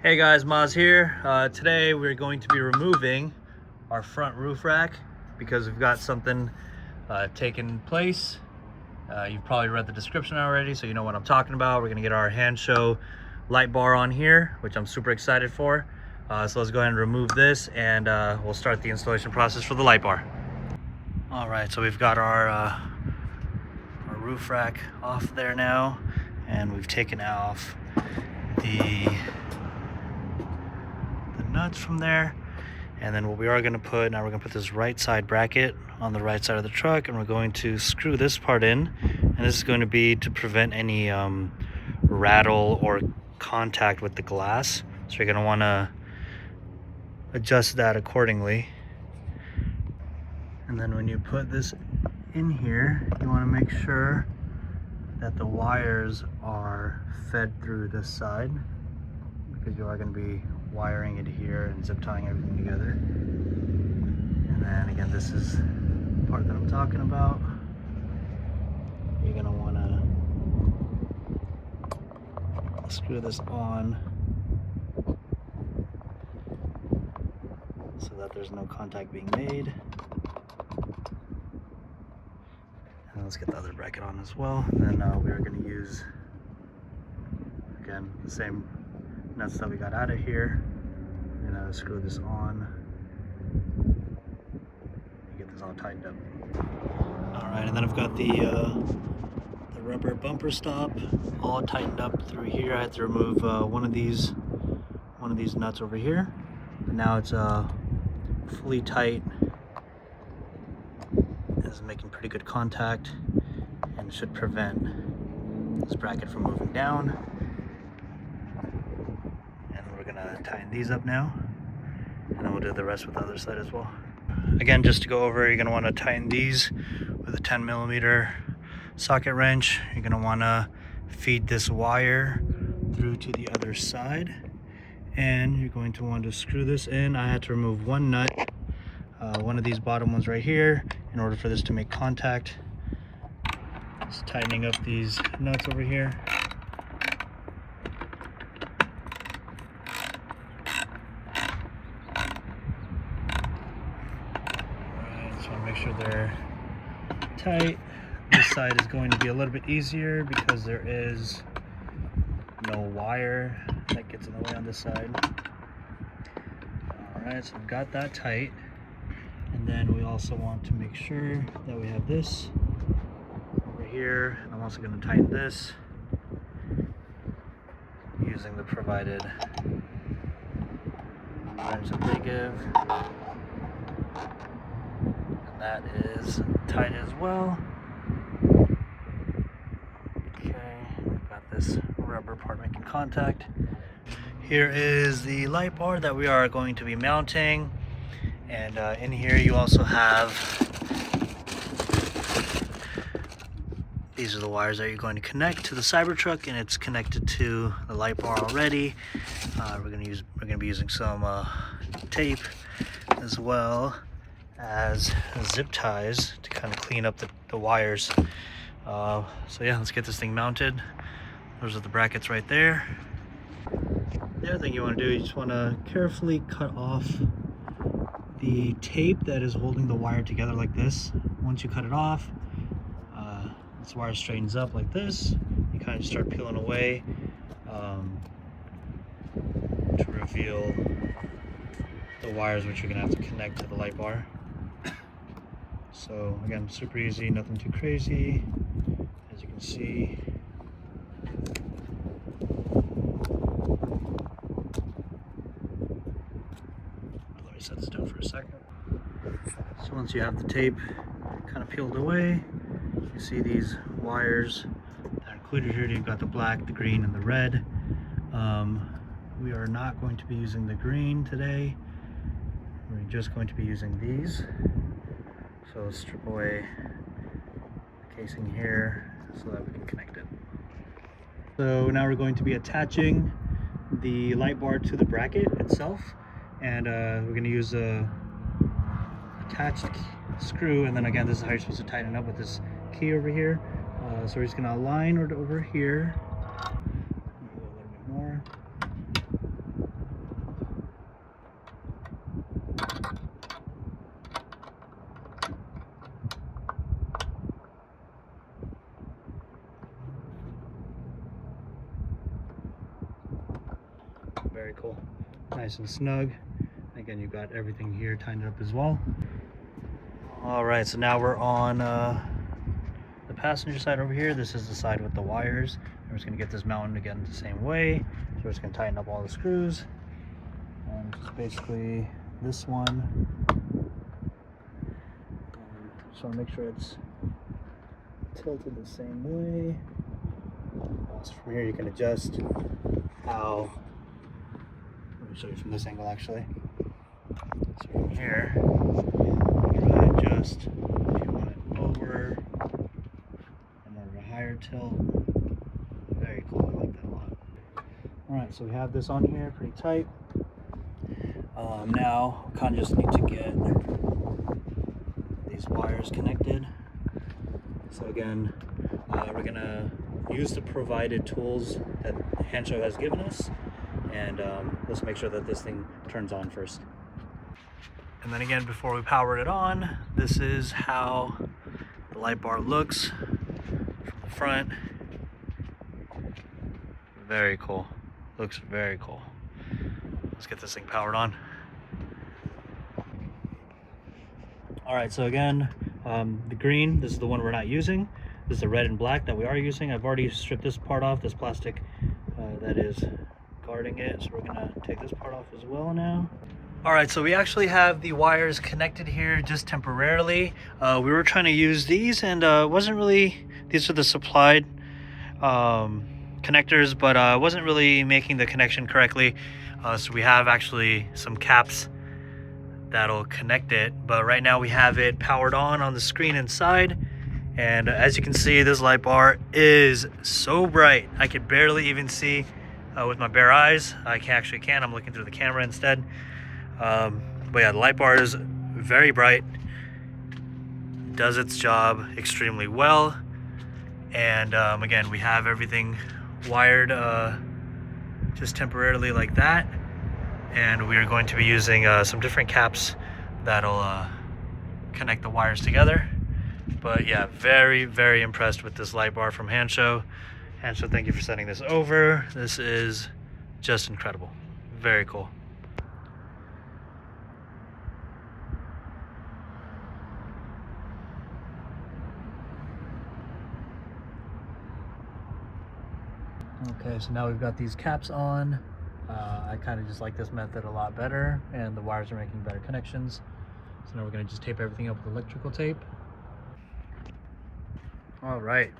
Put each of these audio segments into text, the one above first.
Hey guys, Maz here. Today we're going to be removing our front roof rack because we've got something taking place. You've probably read the description already, so you know what I'm talking about. We're gonna get our hand show light bar on here, which I'm super excited for. So let's go ahead and remove this and we'll start the installation process for the light bar. All right, so we've got our roof rack off there now, and we've taken off the nuts from there. And then what we are going to put, now we're going to put this right side bracket on the right side of the truck, and we're going to screw this part in, and this is going to be to prevent any rattle or contact with the glass. So you're going to want to adjust that accordingly. And then when you put this in here, you want to make sure that the wires are fed through this side, because you are going to be wiring it here and zip tying everything together. And then again, this is the part that I'm talking about. You're going to want to screw this on so that there's no contact being made. And let's get the other bracket on as well. And then we are going to use, again, the same nuts that we got out of here. I'm gonna screw this on and get this all tightened up. All right, and then I've got the rubber bumper stop all tightened up through here. I had to remove one of these nuts over here. And now it's fully tight. It's making pretty good contact and should prevent this bracket from moving down. Gonna tighten these up now, and then we'll do the rest with the other side as well. Again, just to go over, you're gonna want to tighten these with a 10mm socket wrench. You're gonna want to feed this wire through to the other side, and you're going to want to screw this in. I had to remove one nut, one of these bottom ones right here, in order for this to make contact. Just tightening up these nuts over here. Make sure they're tight. This side is going to be a little bit easier because there is no wire that gets in the way on this side. Alright, so we've got that tight. And then we also want to make sure that we have this over here. And I'm also going to tighten this using the provided wrench that they give. That is tight as well. Okay, we've got this rubber part making contact. Here is the light bar that we are going to be mounting, and in here you also have, these are the wires that you're going to connect to the Cybertruck, and it's connected to the light bar already. We're going to be using some tape as well as zip ties to kind of clean up the wires. So yeah, let's get this thing mounted. Those are the brackets right there. The other thing you want to do, you just want to carefully cut off the tape that is holding the wire together like this. Once you cut it off, this wire straightens up like this. You kind of start peeling away to reveal the wires which you're going to have to connect to the light bar. So again, super easy, nothing too crazy, as you can see. Let me set this down for a second. So once you have the tape kind of peeled away, you see these wires that are included here. You've got the black, the green, and the red. We are not going to be using the green today. We're just going to be using these. So let's strip away the casing here so that we can connect it. So now we're going to be attaching the light bar to the bracket itself, and we're going to use a attached screw, and then again, this is how you're supposed to tighten it up with this key over here. So we're just going to align it over here. A little bit more. Very cool. Nice and snug. Again, you've got everything here tightened up as well. All right, so now we're on the passenger side over here. This is the side with the wires. We're just gonna get this mounted again the same way. So we're just gonna tighten up all the screws. And just basically this one. Just wanna make sure it's tilted the same way. So from here you can adjust how, let me show you from this angle actually. So from here, you can adjust if you want it over and more of a higher tilt. Very cool, I like that a lot. Alright, so we have this on here pretty tight. Now we kind of just need to get these wires connected. So again, we're gonna use the provided tools that Hansho has given us, and let's make sure that this thing turns on first. And then again, before we power it on, this is how the light bar looks from the front. Very cool. Looks very cool. Let's get this thing powered on. All right, so again, the green, this is the one we're not using. This is the red and black that we are using. I've already stripped this part off, this plastic that is guarding it. So we're gonna take this part off as well now. All right, so we actually have the wires connected here just temporarily. We were trying to use these and wasn't really, these are the supplied connectors, but wasn't really making the connection correctly. So we have actually some caps that'll connect it, but right now we have it powered on the screen inside. And as you can see, this light bar is so bright. I could barely even see with my bare eyes. I actually can, I'm looking through the camera instead. But yeah, the light bar is very bright, does its job extremely well. And again, we have everything wired just temporarily like that. And we are going to be using some different caps that'll connect the wires together. But yeah, very, very impressed with this light bar from Hansho. Hansho, thank you for sending this over. This is just incredible. Very cool. Okay, so now we've got these caps on. I kind of just like this method a lot better, and the wires are making better connections. So now we're going to just tape everything up with electrical tape. All right,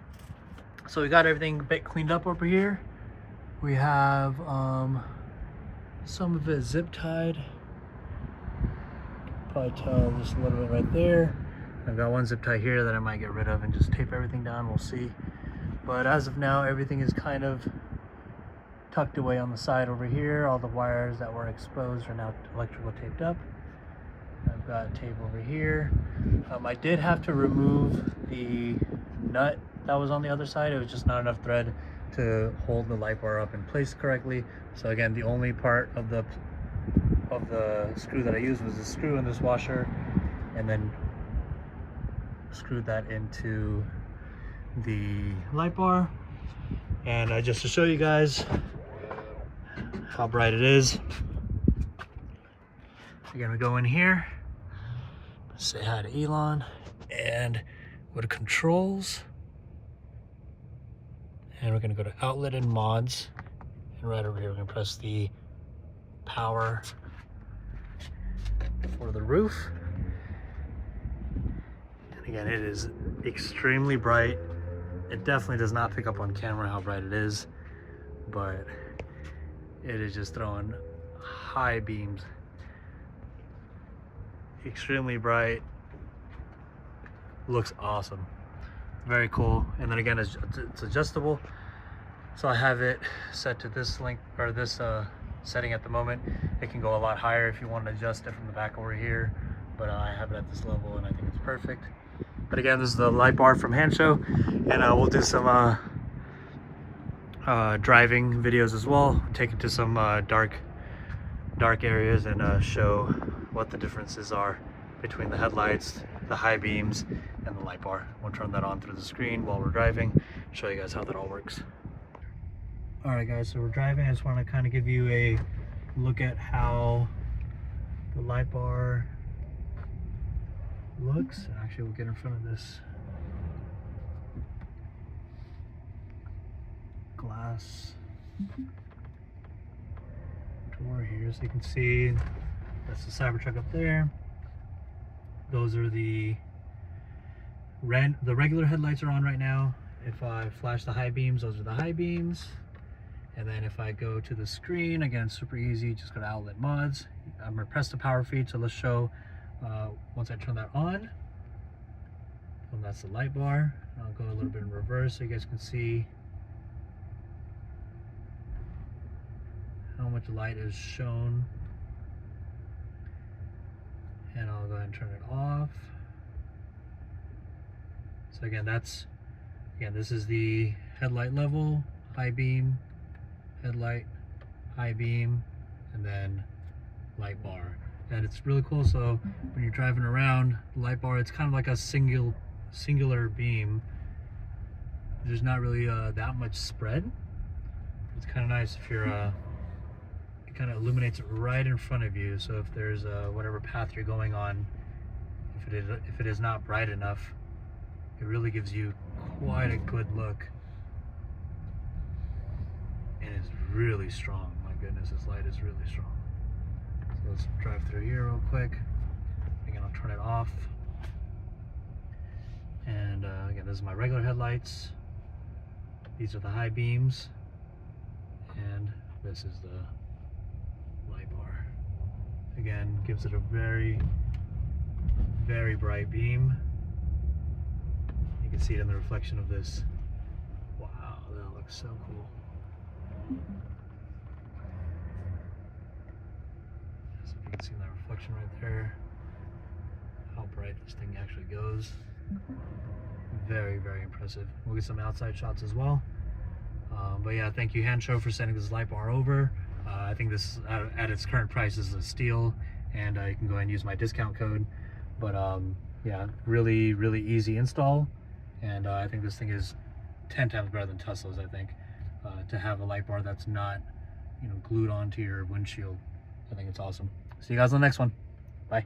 so we got everything a bit cleaned up over here. We have some of it zip tied. Probably tell just a little bit right there. I've got one zip tie here that I might get rid of and just tape everything down, we'll see. But as of now, everything is kind of tucked away on the side over here. All the wires that were exposed are now electrical taped up. I've got tape over here. I did have to remove the nut that was on the other side. It was just not enough thread to hold the light bar up in place correctly. So again, the only part of the screw that I used was the screw in this washer, and then screwed that into the light bar. And just to show you guys how bright it is, again, we go in here, say hi to Elon, and go to controls, and we're going to go to outlet and mods, and right over here we're going to press the power for the roof. And again, it is extremely bright. It definitely does not pick up on camera how bright it is, but it is just throwing high beams. Extremely bright. Looks awesome. Very cool. And then again, it's adjustable. So I have it set to this length, or this setting at the moment. It can go a lot higher if you want to adjust it from the back over here, but I have it at this level and I think it's perfect. But again, this is the light bar from Hansho, and we'll do some driving videos as well. Take it to some dark areas and show what the differences are between the headlights, the high beams, and the light bar. We'll turn that on through the screen while we're driving, show you guys how that all works. All right guys, so we're driving. I just want to kind of give you a look at how the light bar looks. Actually, we'll get in front of this glass door here so you can see that's the Cybertruck up there. Those are the regular headlights are on right now. If I flash the high beams, those are the high beams. And then if I go to the screen, again, super easy, just go to outlet mods. I'm gonna press the power feed, so let's show once I turn that on. And that's the light bar. I'll go a little bit in reverse so you guys can see how much light is shown. And I'll go ahead and turn it off. So again, this is the headlight level, high beam, headlight, high beam, and then light bar. And it's really cool, so when you're driving around, the light bar, it's kind of like a singular beam. There's not really that much spread. It's kind of nice if you're it kind of illuminates it right in front of you, so if there's whatever path you're going on, if it is not bright enough, it really gives you quite a good look. And it's really strong. My goodness, this light is really strong. So let's drive through here real quick. Again, I'll turn it off. And again, this is my regular headlights. These are the high beams. And this is the light bar. Again, gives it a very, very bright beam. You can see it in the reflection of this. Wow, that looks so cool. So if you can see that reflection right there, how bright this thing actually goes. Very, very impressive. We'll get some outside shots as well. But yeah, thank you Handshow for sending this light bar over. I think this at its current price is a steal, and you can go ahead and use my discount code. But yeah, really, really easy install, and I think this thing is 10 times better than Tesla's. I think to have a light bar that's not, glued onto your windshield, I think it's awesome. See you guys on the next one. Bye.